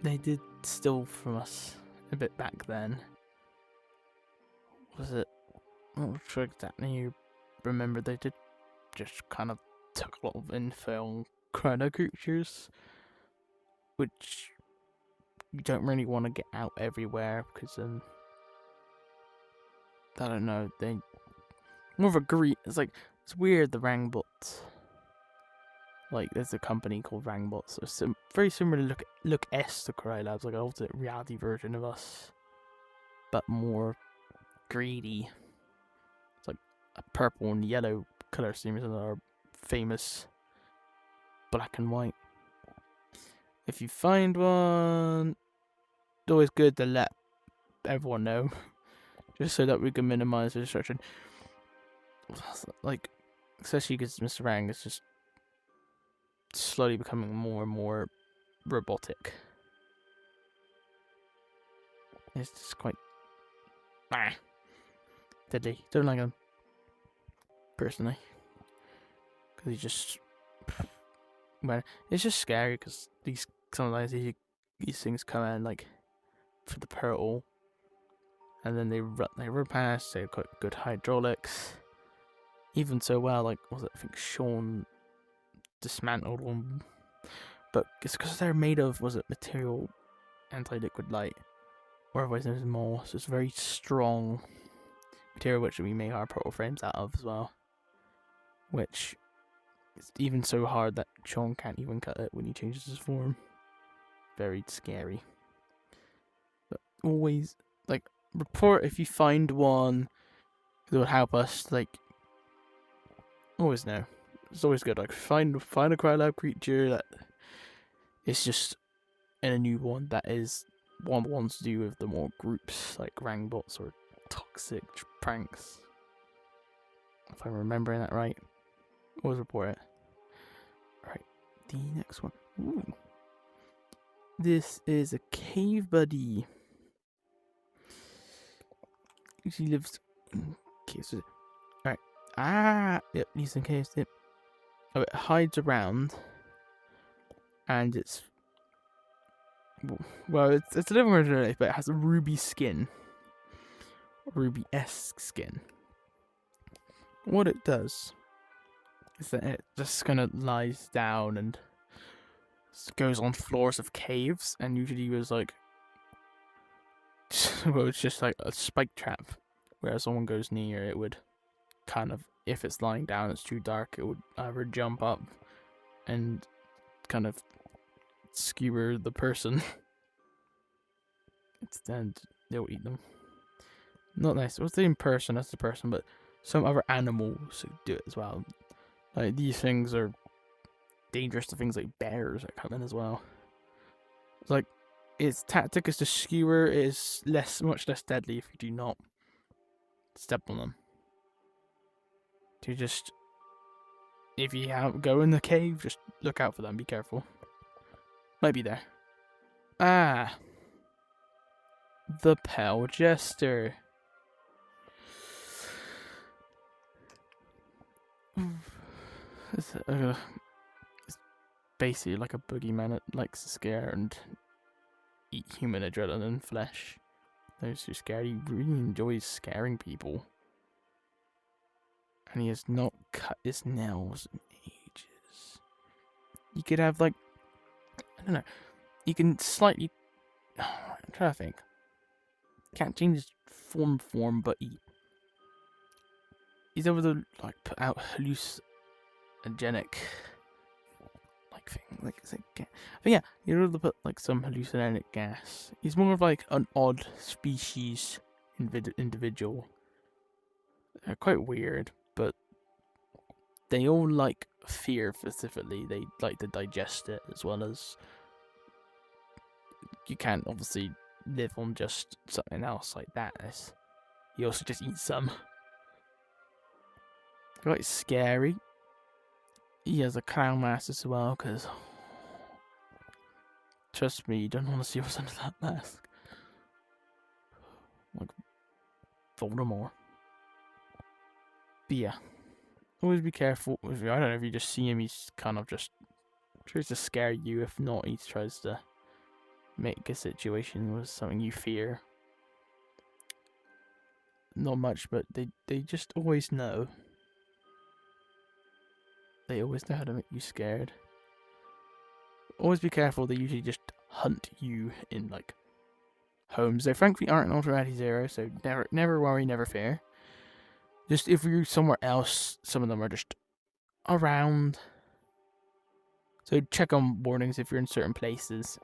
they did steal from us a bit back then. Was it? I'm not sure exactly you remember. They did just kind of took a lot of info on chrono creatures, which you don't really want to get out everywhere because I don't know, they more of a greed. It's weird, the Rangbots. Like, there's a company called Rangbots. It's very similar to look S to Cry Labs, like an alternate reality version of us, but more greedy. It's like a purple and yellow color schemes and our famous black and white. If you find one, it's always good to let everyone know, just so that we can minimize the destruction. Like, especially because Mr. Rang is just slowly becoming more and more robotic. It's just quite deadly. Don't like him personally, because he just, well, it's just scary because sometimes these things come in like for the pearl, and then they run past. They've got good hydraulics. Even so well, like, I think Sean dismantled one, but it's because they're made of material anti-liquid light, or otherwise known as moss. It's very strong material which we make our portal frames out of as well, which is even so hard that Sean can't even cut it when he changes his form. Very scary. But always, like, report if you find one that would help us. Like, always know. It's always good. Like, find a Cry Lab creature that is just in a new one that is one of the ones to do with the more groups, like Rangbots or toxic pranks. If I'm remembering that right. Always report it. Alright, the next one. Ooh. This is a cave buddy. She lives in caves. Alright. Yep, he's in caves. Yep. Oh, it hides around. And it's, well, it's a different version of it, but it has a ruby skin. Ruby-esque skin. What it does is that it just kind of lies down and goes on floors of caves, and usually was like, well, it's just like a spike trap, where if someone goes near, it would kind of, if it's lying down, it's too dark, it would either jump up and kind of skewer the person. Instead, they'll eat them. Not nice. What's the in person? That's the person, but some other animals do it as well. Like, these things are dangerous to things like bears that come in as well. It's like, its tactic is to skewer. It is much less deadly if you do not step on them. If you go in the cave, just look out for them. Be careful. Might be there. The Pale Jester. It's basically like a boogeyman that likes to scare and eat human adrenaline flesh. Those who scare, he really enjoys scaring people. And he has not cut his nails in ages. You could have, like, I don't know, you can slightly, I'm trying to think. Can't change his form, but he's able to, like, put out hallucinogenic, like, thing, like, is it gas? But yeah, you're able to put, like, some hallucinogenic gas. He's more of, like, an odd species individual. They're quite weird, but they all like fear specifically. They like to digest it, as well as you can't obviously live on just something else like that. You also just eat some. Quite scary. He has a clown mask as well, because trust me, you don't want to see what's under that mask. Like Voldemort. But yeah, always be careful. I don't know if you just see him, he's kind of just tries to scare you. If not, he tries to make a situation with something you fear. Not much, but they just always know. They always know how to make you scared. Always be careful, they usually just hunt you in, like, homes. They frankly aren't an automatic zero, so never worry, never fear. Just if you're somewhere else, some of them are just around. So check on warnings if you're in certain places.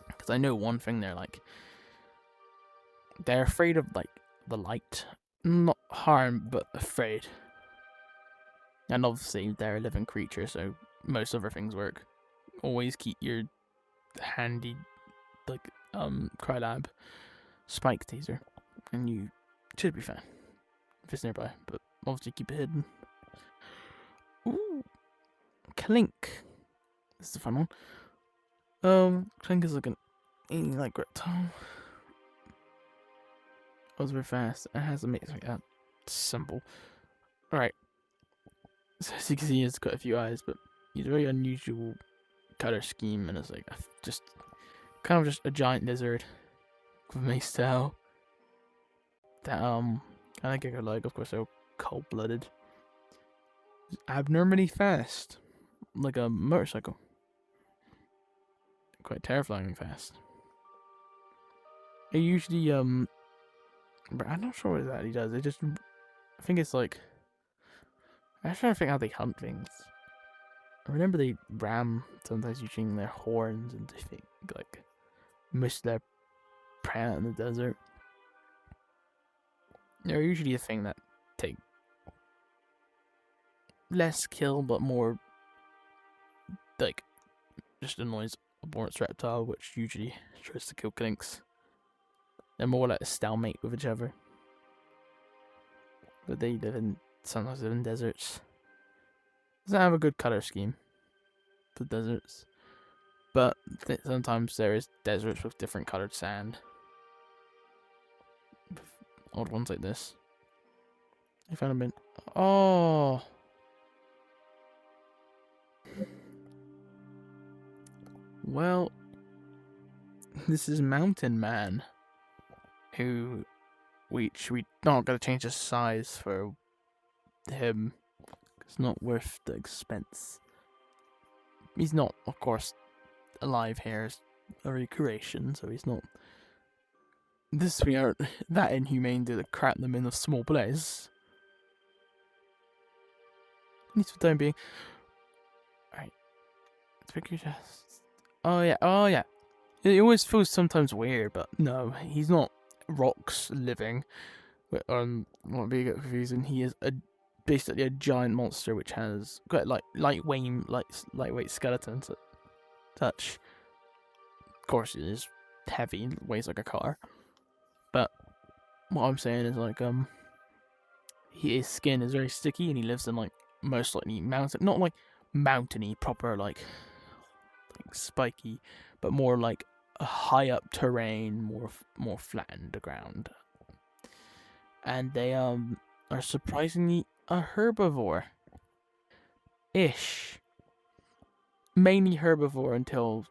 Because I know one thing, they're afraid of, like, the light. Not harm, but afraid. And obviously they're a living creature, so most other things work. Always keep your handy, like, Cry Lab spike taser, and you should be fine if it's nearby, but obviously keep it hidden. Ooh, Clink. This is a fun one. Clink is like an alien like reptile. Goes very fast. It has a mix like that. Simple. Alright. So as you can see, it's got a few eyes, but he's a very unusual color scheme, and it's like just kind of just a giant lizard with a mace tail. That I think I could like, of course, they're cold-blooded. Abnormally fast, like a motorcycle. Quite terrifyingly fast. It usually but I'm not sure what that he does. It just, I think it's like, I'm trying to think how they hunt things. I remember they ram sometimes using their horns, and they think like miss their prey out in the desert. They're usually a thing that take less kill, but more like just annoys a Boris reptile, which usually tries to kill Glichs. They're more like a stalemate with each other. But they sometimes live in deserts. Doesn't have a good color scheme for deserts. But sometimes there is deserts with different colored sand. Odd ones like this. I found them in. Oh! Well, this is Mountain Man, who we not gonna change the size for him. It's not worth the expense. He's not, of course, alive here. It's a recreation, so he's not. We aren't that inhumane to crap them in a small place. At least for the time being. Alright. Let's pick your chest. Oh yeah. It always feels sometimes weird, but no, he's not rocks living. Not being confusing. He is basically a giant monster which has got like lightweight skeletons that touch. Of course, it is heavy, weighs like a car. But what I'm saying is like his skin is very sticky, and he lives in like most likely mountain, not like mountainy proper like spiky, but more like a high up terrain, more flattened ground. And they are surprisingly a herbivore ish. Mainly herbivore until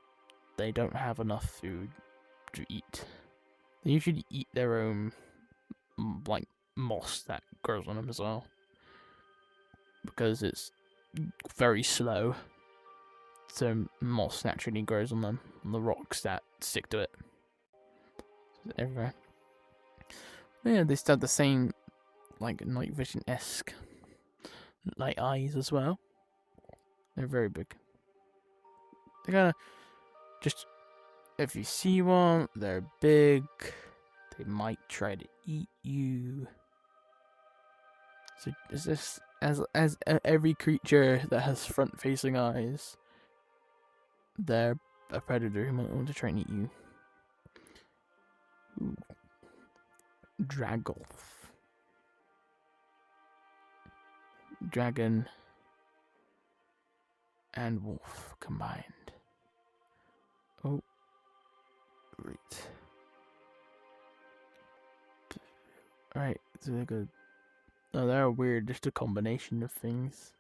they don't have enough food to eat. They usually eat their own like moss that grows on them as well, because it's very slow. So moss naturally grows on them, on the rocks that stick to it. Everywhere. Yeah, they still have the same like night vision-esque light eyes as well. They're very big. They kind of just, if you see one, they're big. They might try to eat you. So is this as every creature that has front-facing eyes? They're a predator who might want to try and eat you. Ooh. Dragolf. Dragon and wolf combined. Oh, right. Alright, so they're good. Oh, they're weird, just a combination of things.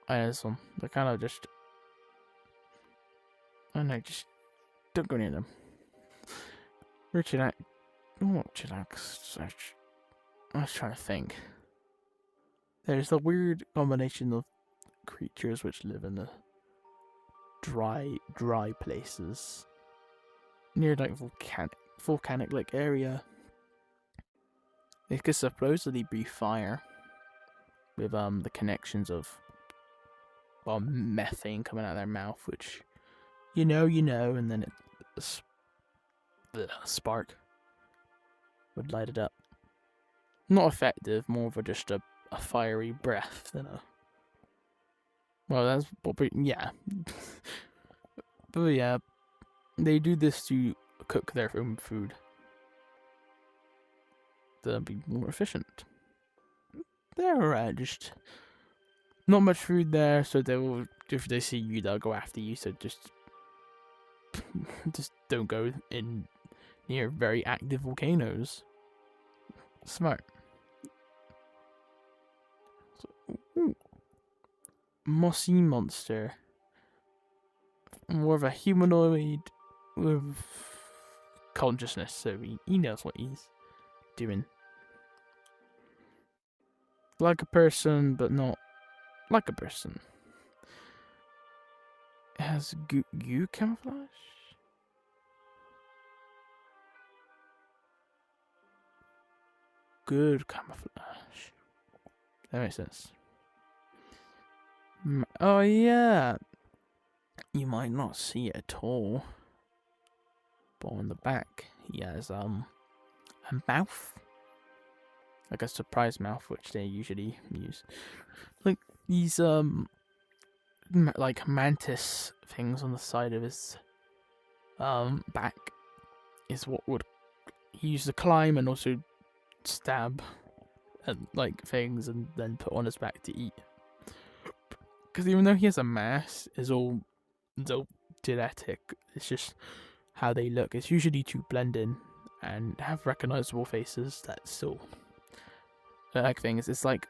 I know this one. They're kind of just Oh no, just don't go near them. Chillax. What chillax? I was trying to think. There's a weird combination of creatures which live in the dry places near like volcanic like area. It could supposedly be fire with the connections of methane coming out of their mouth, which you know, and then the spark would light it up. Not effective, more of just a fiery breath than a. Well, that's probably yeah. But yeah, they do this to cook their own food. To be more efficient. They're just not much food there, so they will. If they see you, they'll go after you. So just don't go in near very active volcanoes. Smart. So, Mossy Monster. More of a humanoid with consciousness, so he knows what he's doing. Like a person, but not like a person. It has goo camouflage? Good camouflage. That makes sense. Oh yeah. You might not see it at all. But on the back, he has a mouth. Like a surprise mouth, which they usually use. Like these like mantis things on the side of his back is what would he use to climb and also stab and like things and then put on his back to eat. Because even though he has a mass, it's all genetic. It's just how they look. It's usually to blend in and have recognizable faces that still like things. It's like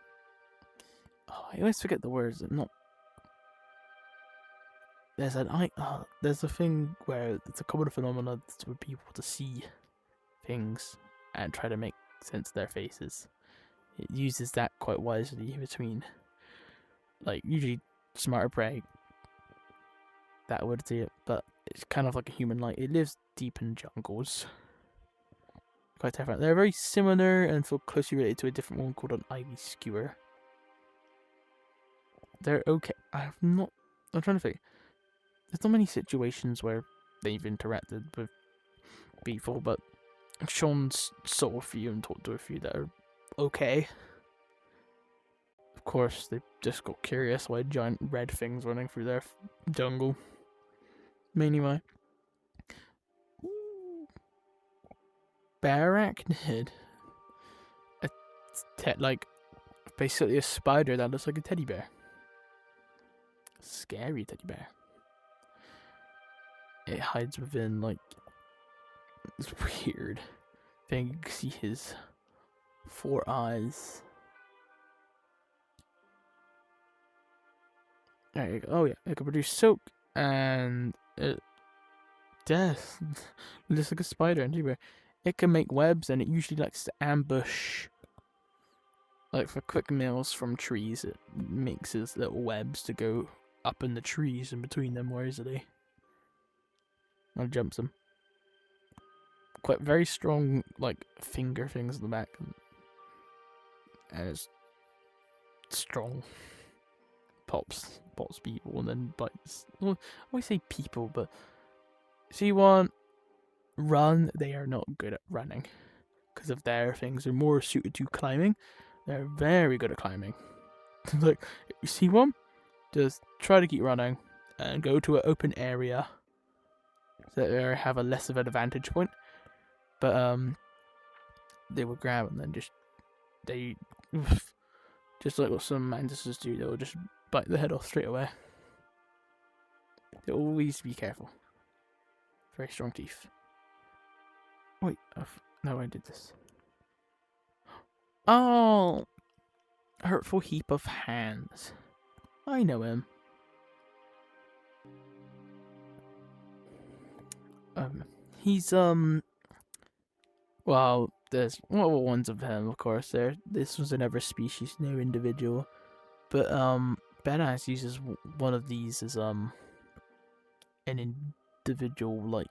I always forget the words. Not there's a thing where it's a common phenomenon for people to see things and try to make sense of their faces. It uses that quite wisely between, like, usually smarter prey that would see it, but it's kind of like a human. Like, it lives deep in jungles. Quite terrifying. They're very similar and feel closely related to a different one called an ivy skewer. They're okay. I'm trying to think. There's not many situations where they've interacted with people, but Sean's saw a few and talked to a few that are okay. Of course, they just got curious why giant red things running through their jungle. Mainly why. Aracnid. Like, basically a spider that looks like a teddy bear. Scary teddy bear. It hides within, like, this weird thing. You can see his 4 eyes. There you go. Oh yeah, it can produce soak and death. Just like a spider and teddy bear. It can make webs, and it usually likes to ambush, like for quick meals from trees. It makes its little webs to go up in the trees and between them more easily. And jumps them. Quite very strong, like finger things in the back, and it's strong. Pops people and then bites. Well, I always say people, but see one. Run, they are not good at running because of their things are more suited to climbing. They're very good at climbing. Like, you see one, just try to keep running and go to an open area so that they have a less of an advantage point. But they will grab and then just like what some mantises do, they'll just bite the head off straight away. They always be careful. Very strong teeth. Wait, no, I did this. Oh, Hurtful Heap of Hands. I know him. He's well, there's ones of him, of course. This was another species, no individual. But Badass uses one of these as an individual like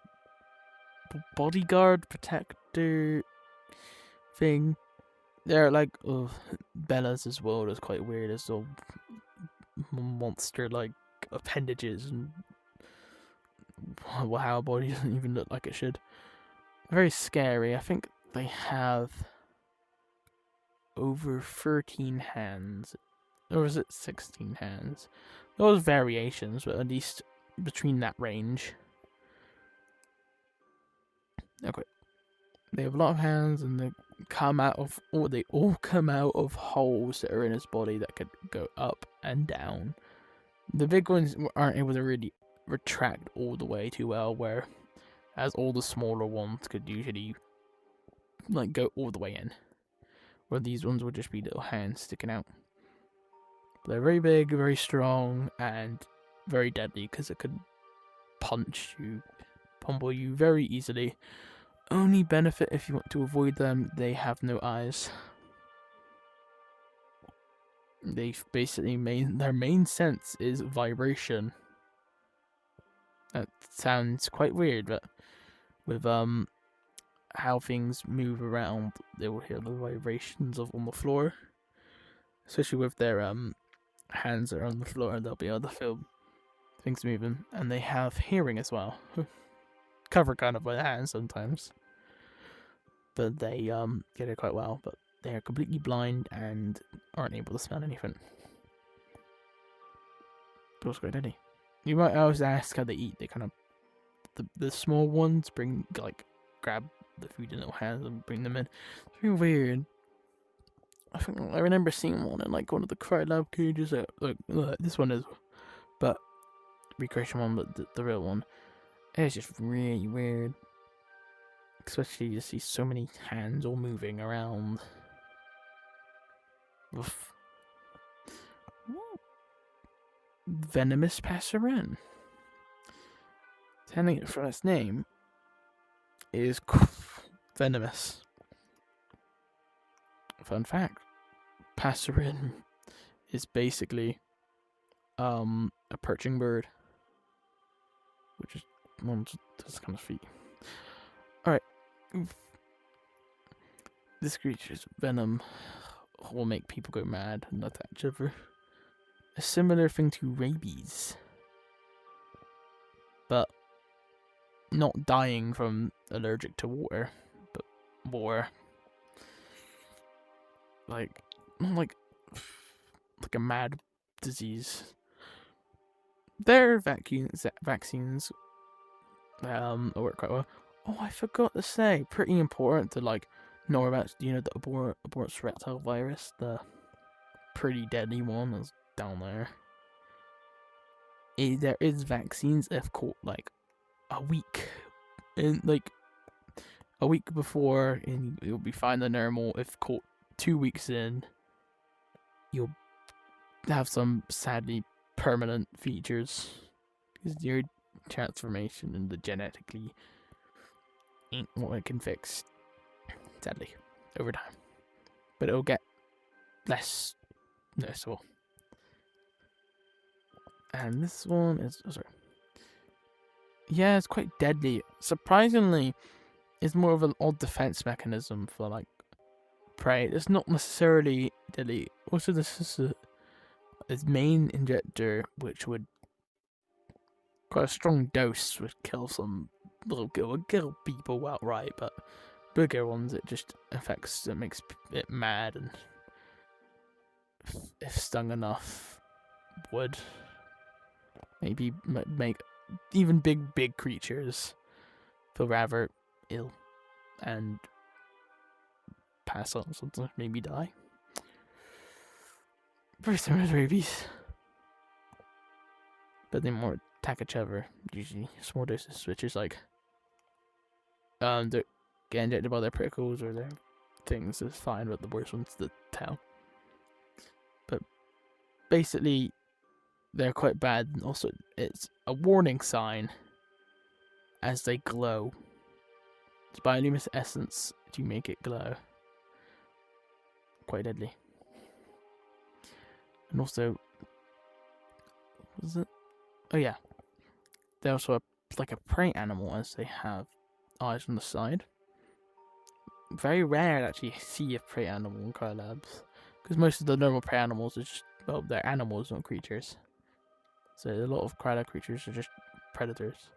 bodyguard protector thing. They're like Bella's as well is quite weird. As all monster like appendages and how a body doesn't even look like it should. Very scary. I think they have over 13 hands. Or is it 16 hands? Those variations, but at least between that range. Okay. They have a lot of hands, and they all come out of holes that are in his body that could go up and down. The big ones aren't able to really retract all the way too well, whereas all the smaller ones could usually like go all the way in. Where these ones would just be little hands sticking out. They're very big, very strong, and very deadly because it could pummel you very easily. Only benefit if you want to avoid them, they have no eyes. They basically their main sense is vibration. That sounds quite weird, but with how things move around, they will hear the vibrations on the floor. Especially with their hands that are on the floor, they'll be able to feel things moving, and they have hearing as well. Covered kind of by the hands sometimes, but they get it quite well. But they are completely blind and aren't able to smell anything. Feels great, didn't he? You might always ask how they eat. They kind of the small ones grab the food in little hands and bring them in. It's very weird. I remember seeing one in like one of the Cry Lab cages. This one is, but recreation one, but the real one. It's just really weird. Especially to see so many hands all moving around. Oof. Venomous Passerine. Telling it from its name is venomous. Fun fact: Passerine is basically a perching bird, which is this kind of feet. Alright. This creature's venom will make people go mad and attach over. A similar thing to rabies, but not dying from allergic to water, but more like a mad disease. Their vaccines work quite well. Oh, I forgot to say, pretty important to know about. The abortus reptile virus, the pretty deadly one that's down there. There is vaccines if caught a week before, and you'll be fine and normal. If caught 2 weeks in, you'll have some sadly permanent features because your transformation and the genetically ain't what it can fix, sadly, over time. But it'll get less noticeable. And this one is yeah, it's quite deadly. Surprisingly, it's more of an odd defense mechanism for prey. It's not necessarily deadly. Also, this is its main injector, which would quite a strong dose would kill kill people outright, but bigger ones it just affects. It makes it mad, and if stung enough, would maybe make even big creatures feel rather ill and pass on, sometimes maybe die. Very similar to rabies, but they more attack each other, usually small doses, which is they get injected by their prickles or their things is fine, but the worst one's the tail. But basically, they're quite bad, and also it's a warning sign as they glow. It's bioluminescent essence to make it glow. Quite deadly. And also, what was it? Oh yeah, they're also like a prey animal, as they have eyes on the side. Very rare to actually see a prey animal in Cry Labs, because most of the normal prey animals are just, well, they're animals, not creatures. So a lot of Cry Lab creatures are just predators.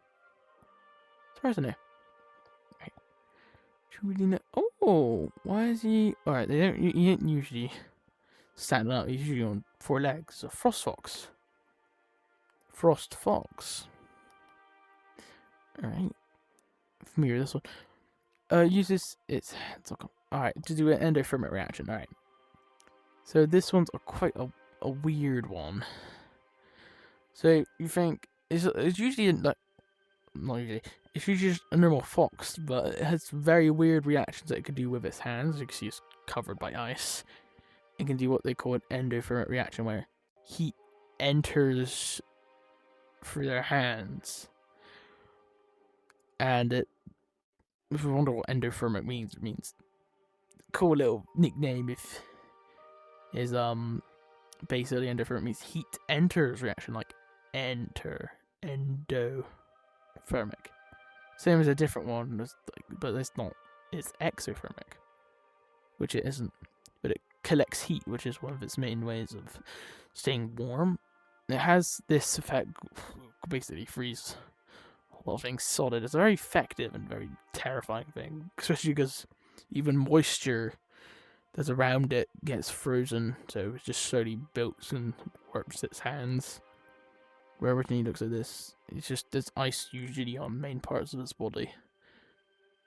Surprisingly. Right. Do you really know? Oh, why is he? Alright, they don't. You don't usually stand up. He's usually on 4 legs. A frost fox. Frost fox. Alright. Familiar with this one. Uses its hands. Alright, to do an endothermic reaction. Alright. So this one's quite a weird one. So you think it's usually like, not usually, it's usually just a normal fox, but it has very weird reactions that it can do with its hands. As you can see, it's covered by ice. It can do what they call an endothermic reaction, where heat enters through their hands. And if you wonder what endothermic means, it means cool little nickname. If is basically endothermic means heat enters reaction, like enter, endothermic. Same as a different one, but it's not. It's exothermic, which it isn't. But it collects heat, which is one of its main ways of staying warm. It has this effect, basically freeze a lot of things solid. It's a very effective and very terrifying thing, especially because even moisture that's around it gets frozen, so it just slowly builds and warps its hands. Where everything looks like this, it's just there's ice usually on main parts of its body.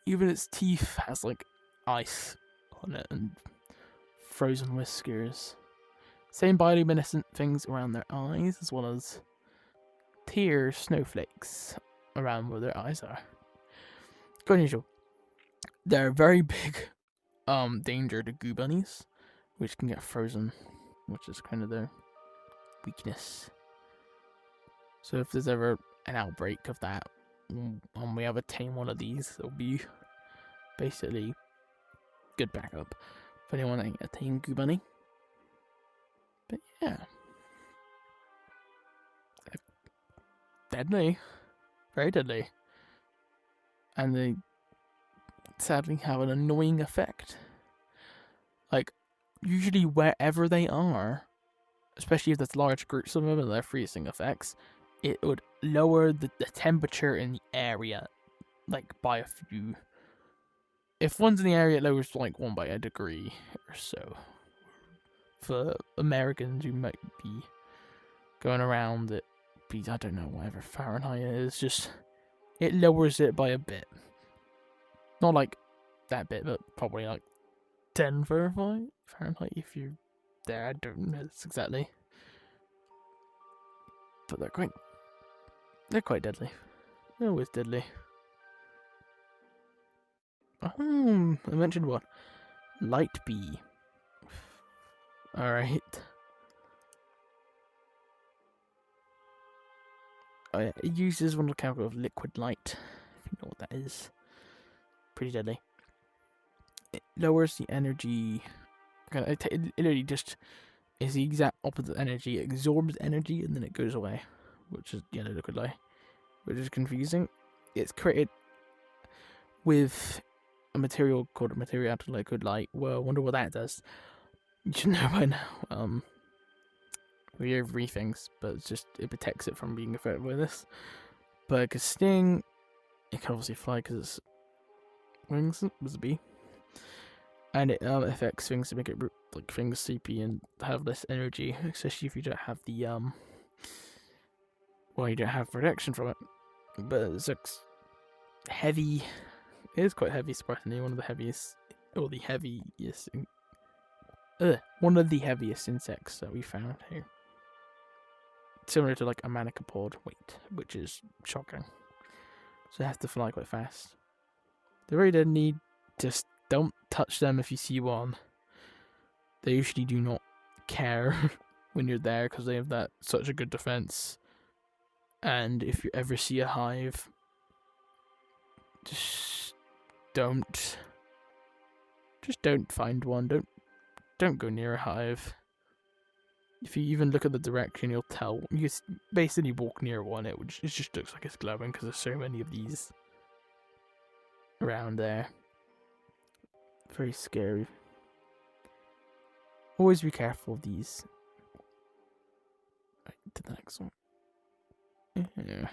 Even its teeth has like ice on it and frozen whiskers. Same bioluminescent things around their eyes, as well as tear snowflakes around where their eyes are. Quite unusual. They're a very big danger to goo bunnies, which can get frozen, which is kind of their weakness. So if there's ever an outbreak of that, and we have to tame one of these, it'll be basically good backup for anyone that can tame goo bunny. But yeah, deadly, very deadly, and they sadly have an annoying effect. Like, usually wherever they are, especially if there's large groups of them and they're freezing effects, it would lower the temperature in the area, like, by a few. If one's in the area, it lowers like one by a degree or so. For Americans who might be going around, it be, I don't know, whatever Fahrenheit is, just it lowers it by a bit. Not like that bit, but probably like 10 Fahrenheit if you're there. I don't know exactly, but they're quite deadly. They're always deadly. I mentioned one. Light bee. Alright. Oh yeah, it uses one of the chemicals of liquid light, if you know what that is. Pretty deadly. It lowers the energy. It literally just is the exact opposite energy. It absorbs energy and then it goes away, which is yellow liquid light, which is confusing. It's created with a material called a material to liquid light. Well, I wonder what that does. You should know by now. We have 3 things, but it's just it protects it from being affected by this. But it can sting. It can obviously fly because it's wings. It was a bee. And it affects things to make it like things sleepy and have less energy, especially if you don't have the well, you don't have protection from it. But it's heavy. It is quite heavy, surprisingly. One of the heaviest, or the heaviest, one of the heaviest insects that we found here. Similar to like a manicopod weight, which is shocking. So they have to fly quite fast. They really don't need. Just don't touch them if you see one. They usually do not care when you're there because they have that such a good defense. And if you ever see a hive, Just don't find one. Don't go near a hive. If you even look at the direction, you'll tell. You basically walk near one, it just looks like it's glowing because there's so many of these around there. Very scary. Always be careful of these. Right, to the next one. Yeah.